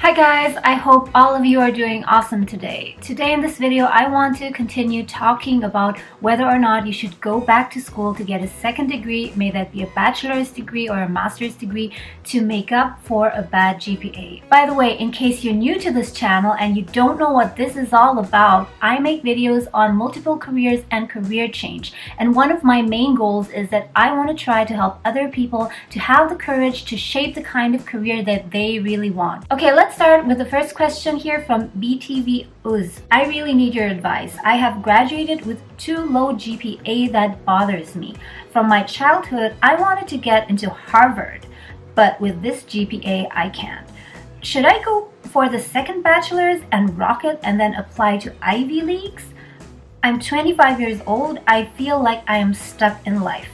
Hi guys, I hope all of you are doing awesome today. Today in this video, I want to continue talking about whether or not you should go back to school to get a second degree, may that be a bachelor's degree or a master's degree, to make up for a bad GPA. By the way, in case you're new to this channel and you don't know what this is all about, I make videos on multiple careers and career change. And one of my main goals is that I want to try to help other people to have the courage to shape the kind of career that they really want. Okay, let's start with the first question here from BTV Uz. I really need your advice. I have graduated with too low GPA that bothers me. From my childhood, I wanted to get into Harvard, but with this GPA, I can't. Should I go for the second bachelor's and rock it and then apply to Ivy Leagues? I'm 25 years old. I feel like I am stuck in life.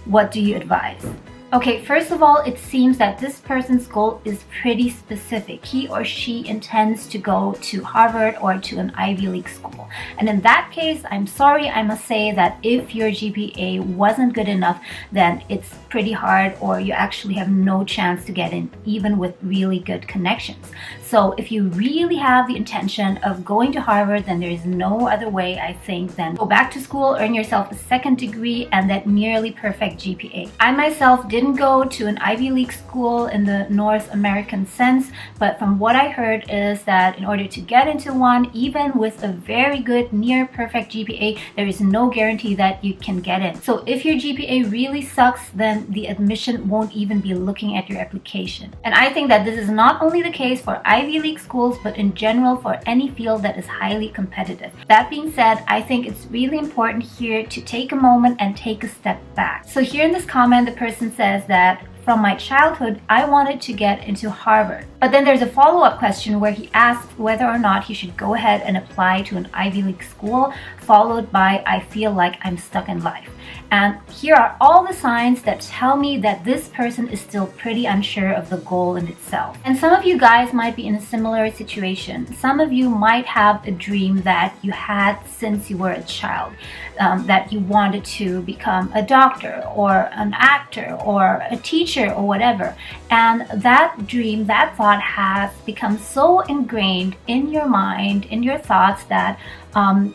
What do you advise? Okay, first of all, it seems that this person's goal is pretty specific. He or she intends to go to Harvard or to an Ivy League school. And in that case, I'm sorry, I must say that if your GPA wasn't good enough, then it's pretty hard or you actually have no chance to get in, even with really good connections. So if you really have the intention of going to Harvard, then there is no other way, I think, than go back to school, earn yourself a second degree and that nearly perfect GPA. I myself didn't go to an Ivy League school in the North American sense, but from what I heard is that in order to get into one, even with a very good near perfect GPA, there is no guarantee that you can get in. So if your GPA really sucks, then the admission won't even be looking at your application. And I think that this is not only the case for Ivy League schools, but in general for any field that is highly competitive. That being said, I think it's really important here to take a moment and take a step back. So here in this comment, the person says that from my childhood, I wanted to get into Harvard. But then there's a follow-up question where he asks whether or not he should go ahead and apply to an Ivy League school, followed by, I feel like I'm stuck in life. And here are all the signs that tell me that this person is still pretty unsure of the goal in itself. And some of you guys might be in a similar situation. Some of you might have a dream that you had since you were a child, that you wanted to become a doctor or an actor or a teacher or whatever. And that dream, that thought has become so ingrained in your mind, in your thoughts, that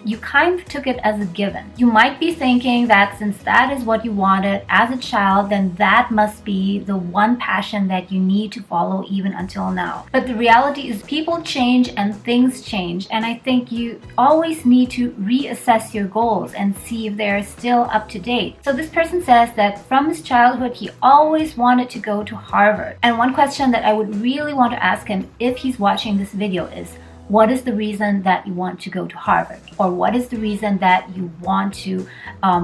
you kind of took it as a given. You might be thinking that since that is what you wanted as a child, then that must be the one passion that you need to follow even until now. But the reality is people change and things change, and I think you always need to reassess your goals and see if they're still up to date. So this person says that from his childhood he always wanted to go to Harvard. And one question that I would really want to ask him if he's watching this video is, what is the reason that you want to go to Harvard? Or what is the reason that you want to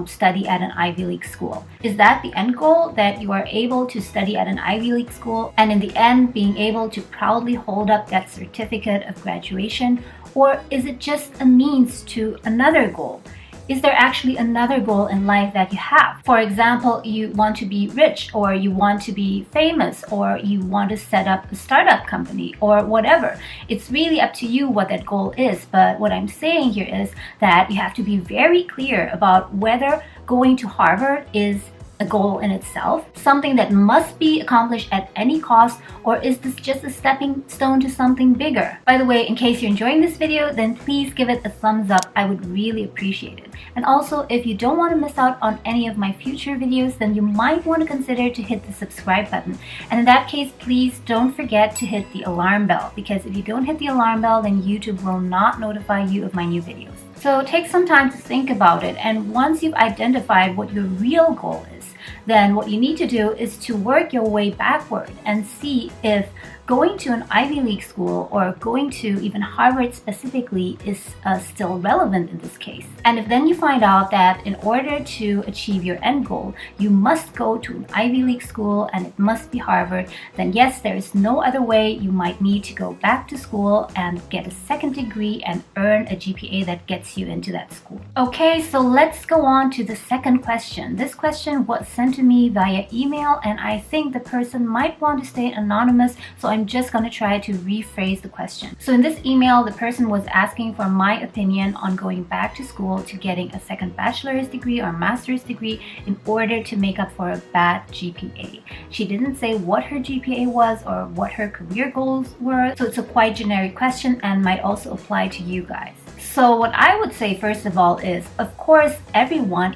study at an Ivy League school? Is that the end goal, that you are able to study at an Ivy League school and in the end being able to proudly hold up that certificate of graduation? Or is it just a means to another goal? Is there actually another goal in life that you have? For example, you want to be rich, or you want to be famous, or you want to set up a startup company, or whatever. It's really up to you what that goal is. But what I'm saying here is that you have to be very clear about whether going to Harvard is a goal in itself, something that must be accomplished at any cost, or is this just a stepping stone to something bigger? By the way, in case you're enjoying this video, then please give it a thumbs up. I would really appreciate it. And also, if you don't want to miss out on any of my future videos, then you might want to consider to hit the subscribe button. And in that case, please don't forget to hit the alarm bell, because if you don't hit the alarm bell, then YouTube will not notify you of my new videos. So take some time to think about it, and once you've identified what your real goal is, then what you need to do is to work your way backward and see if going to an Ivy League school or going to even Harvard specifically is still relevant in this case. And if then you find out that in order to achieve your end goal, you must go to an Ivy League school and it must be Harvard, then yes, there is no other way. You might need to go back to school and get a second degree and earn a GPA that gets you into that school. Okay, so let's go on to the second question. This question was sent to me via email, and I think the person might want to stay anonymous, so I'm just going to try to rephrase the question. So in this email, the person was asking for my opinion on going back to school to getting a second bachelor's degree or master's degree in order to make up for a bad GPA. She didn't say what her GPA was or what her career goals were, so it's a quite generic question and might also apply to you guys. So what I would say first of all is, of course,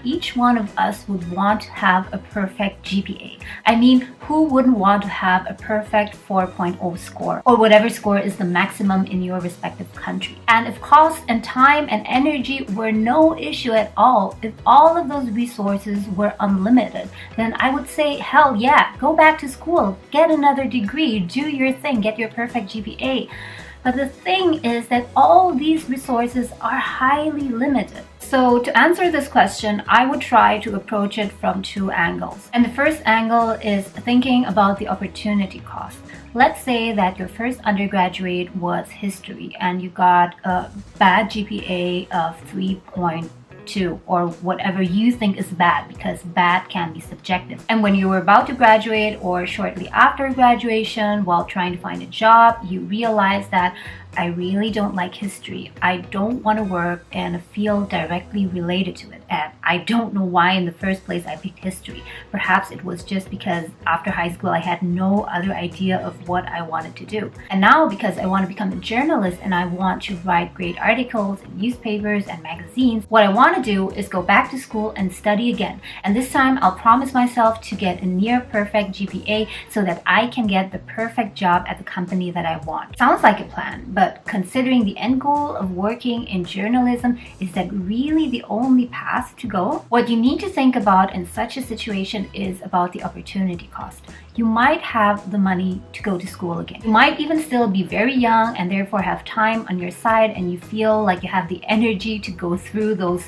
each one of us would want to have a perfect GPA. I mean, who wouldn't want to have a perfect 4.0 score or whatever score is the maximum in your respective country? And if cost and time and energy were no issue at all, if all of those resources were unlimited, then I would say, hell yeah, go back to school, get another degree, do your thing, get your perfect GPA. But the thing is that all these resources are highly limited. So to answer this question, I would try to approach it from two angles. And the first angle is thinking about the opportunity cost. Let's say that your first undergraduate was history and you got a bad GPA of 3.2 or whatever you think is bad, because bad can be subjective. And when you were about to graduate or shortly after graduation, while trying to find a job, you realize that I really don't like history. I don't want to work in a field directly related to it. And I don't know why in the first place I picked history. Perhaps it was just because after high school I had no other idea of what I wanted to do. And now because I want to become a journalist and I want to write great articles in newspapers and magazines, what I want to do is go back to school and study again. And this time I'll promise myself to get a near perfect GPA so that I can get the perfect job at the company that I want. Sounds like a plan, but considering the end goal of working in journalism, is that really the only path to go? What you need to think about in such a situation is about the opportunity cost. You might have the money to go to school again. You might even still be very young and therefore have time on your side, and you feel like you have the energy to go through those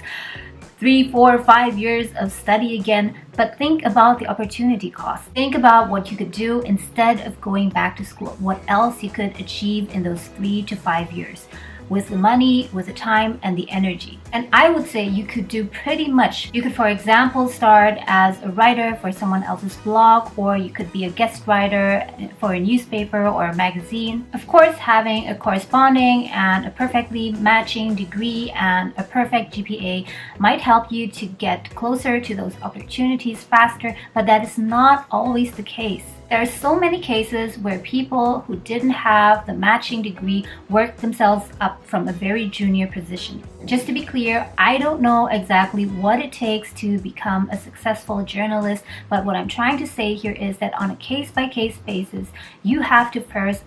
3, 4, 5 years of study again, but think about the opportunity cost. Think about what you could do instead of going back to school, what else you could achieve in those 3 to 5 years. With the money, with the time, and the energy. And I would say you could do pretty much. You could, for example, start as a writer for someone else's blog, or you could be a guest writer for a newspaper or a magazine. Of course, having a corresponding and a perfectly matching degree and a perfect GPA might help you to get closer to those opportunities faster, but that is not always the case. There are so many cases where people who didn't have the matching degree worked themselves up from a very junior position. Just to be clear, I don't know exactly what it takes to become a successful journalist, but what I'm trying to say here is that on a case-by-case basis, you have to first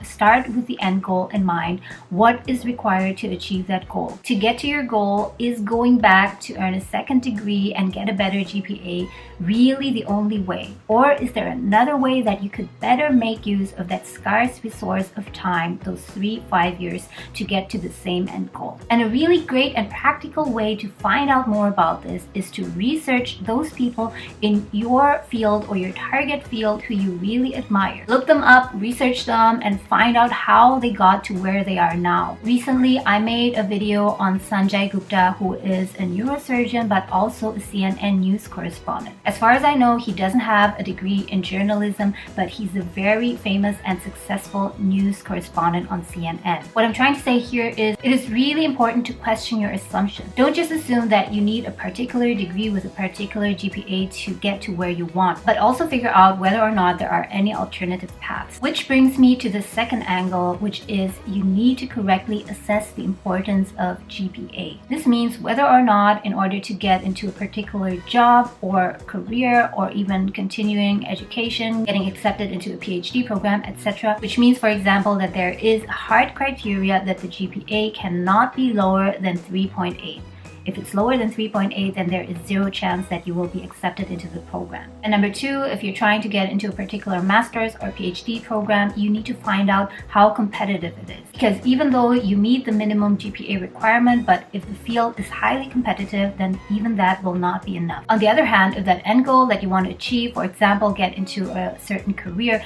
start with the end goal in mind. What is required to achieve that goal? To get to your goal, is going back to earn a second degree and get a better GPA really the only way? Or is there another way that you could better make use of that scarce resource of time, those 3-5 years, to get to the same end goal? And a really great and practical way to find out more about this is to research those people in your field or your target field who you really admire. Look them up, research them, and find out how they got to where they are now. Recently, I made a video on Sanjay Gupta, who is a neurosurgeon but also a CNN news correspondent. As far as I know, he doesn't have a degree in journalism, but he's a very famous and successful news correspondent on CNN. What I'm trying to say here is it is really important to question your assumptions. Don't just assume that you need a particular degree with a particular GPA to get to where you want, but also figure out whether or not there are any alternative paths. Which brings me to the second angle, which is you need to correctly assess the importance of GPA. This means whether or not, in order to get into a particular job or career or even continuing education, getting accepted into a PhD program, etc., which means, for example, that there is a hard criteria that the GPA cannot be lower than 3.8. If it's lower than 3.8, then there is zero chance that you will be accepted into the program. And number two, if you're trying to get into a particular master's or PhD program, you need to find out how competitive it is. Because even though you meet the minimum GPA requirement, but if the field is highly competitive, then even that will not be enough. On the other hand, if that end goal that you want to achieve, for example, get into a certain career,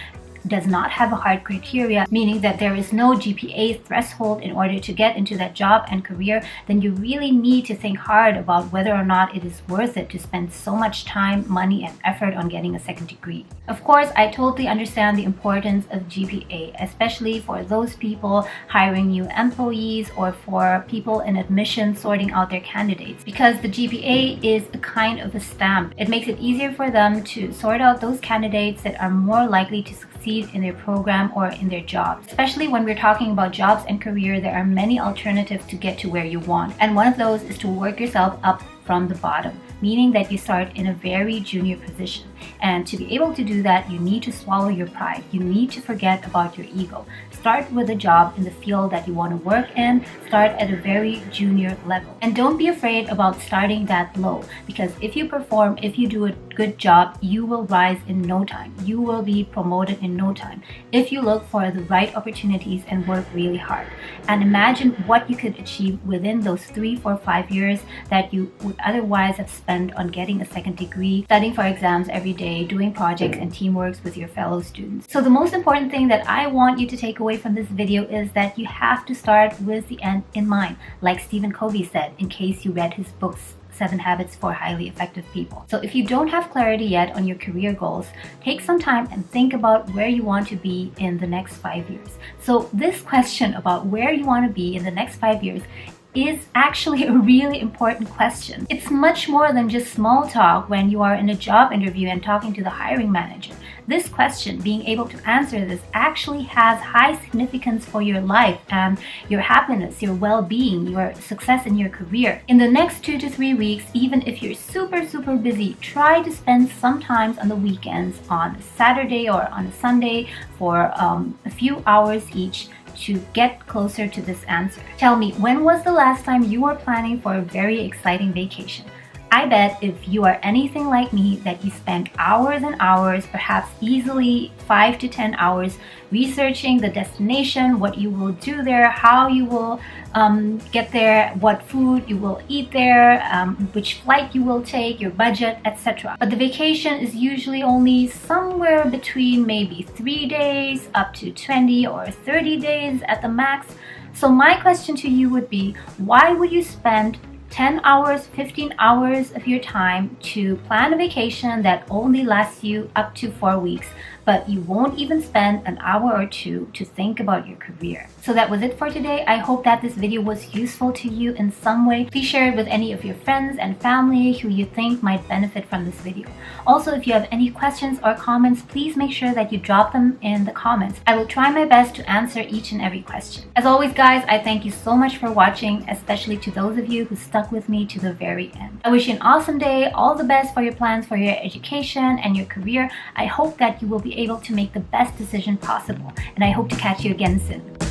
does not have a hard criteria, meaning that there is no GPA threshold in order to get into that job and career, then you really need to think hard about whether or not it is worth it to spend so much time, money, and effort on getting a second degree. Of course, I totally understand the importance of GPA, especially for those people hiring new employees or for people in admissions sorting out their candidates, because the GPA is a kind of a stamp. It makes it easier for them to sort out those candidates that are more likely to succeed in their program or in their jobs. Especially when we're talking about jobs and career, there are many alternatives to get to where you want. And one of those is to work yourself up from the bottom, meaning that you start in a very junior position. And to be able to do that, you need to swallow your pride. You need to forget about your ego. Start with a job in the field that you want to work in. Start at a very junior level. And don't be afraid about starting that low, because if you perform, if you do a good job, you will rise in no time. You will be promoted in no time if you look for the right opportunities and work really hard. And imagine what you could achieve within those 3, 4, 5 years that you would otherwise have spent on getting a second degree, studying for exams every day, doing projects and teamworks with your fellow students. So the most important thing that I want you to take away from this video is that you have to start with the end in mind, like Stephen Covey said, in case you read his books 7 Habits for Highly Effective People. So if you don't have clarity yet on your career goals, take some time and think about where you want to be in the next 5 years. So this question about where you want to be in the next 5 years is actually a really important question. It's much more than just small talk when you are in a job interview and talking to the hiring manager. This question, being able to answer this, actually has high significance for your life and your happiness, your well-being, your success in your career. In the next 2 to 3 weeks, even if you're super busy, try to spend some time on the weekends, on a Saturday or on a Sunday, for a few hours each to get closer to this answer. Tell me, when was the last time you were planning for a very exciting vacation? I bet if you are anything like me that you spend hours and hours, perhaps easily 5 to 10 hours, researching the destination, what you will do there, how you will get there, what food you will eat there, which flight you will take, your budget, etc. But the vacation is usually only somewhere between maybe 3 days up to 20 or 30 days at the max. So my question to you would be, why would you spend 10 hours, 15 hours of your time to plan a vacation that only lasts you up to 4 weeks, but you won't even spend an hour or two to think about your career? So that was it for today. I hope that this video was useful to you in some way. Please share it with any of your friends and family who you think might benefit from this video. Also, if you have any questions or comments, please make sure that you drop them in the comments. I will try my best to answer each and every question. As always, guys, I thank you so much for watching, especially to those of you who stuck with me to the very end. I wish you an awesome day, all the best for your plans for your education and your career. I hope that you will be able to make the best decision possible, and I hope to catch you again soon.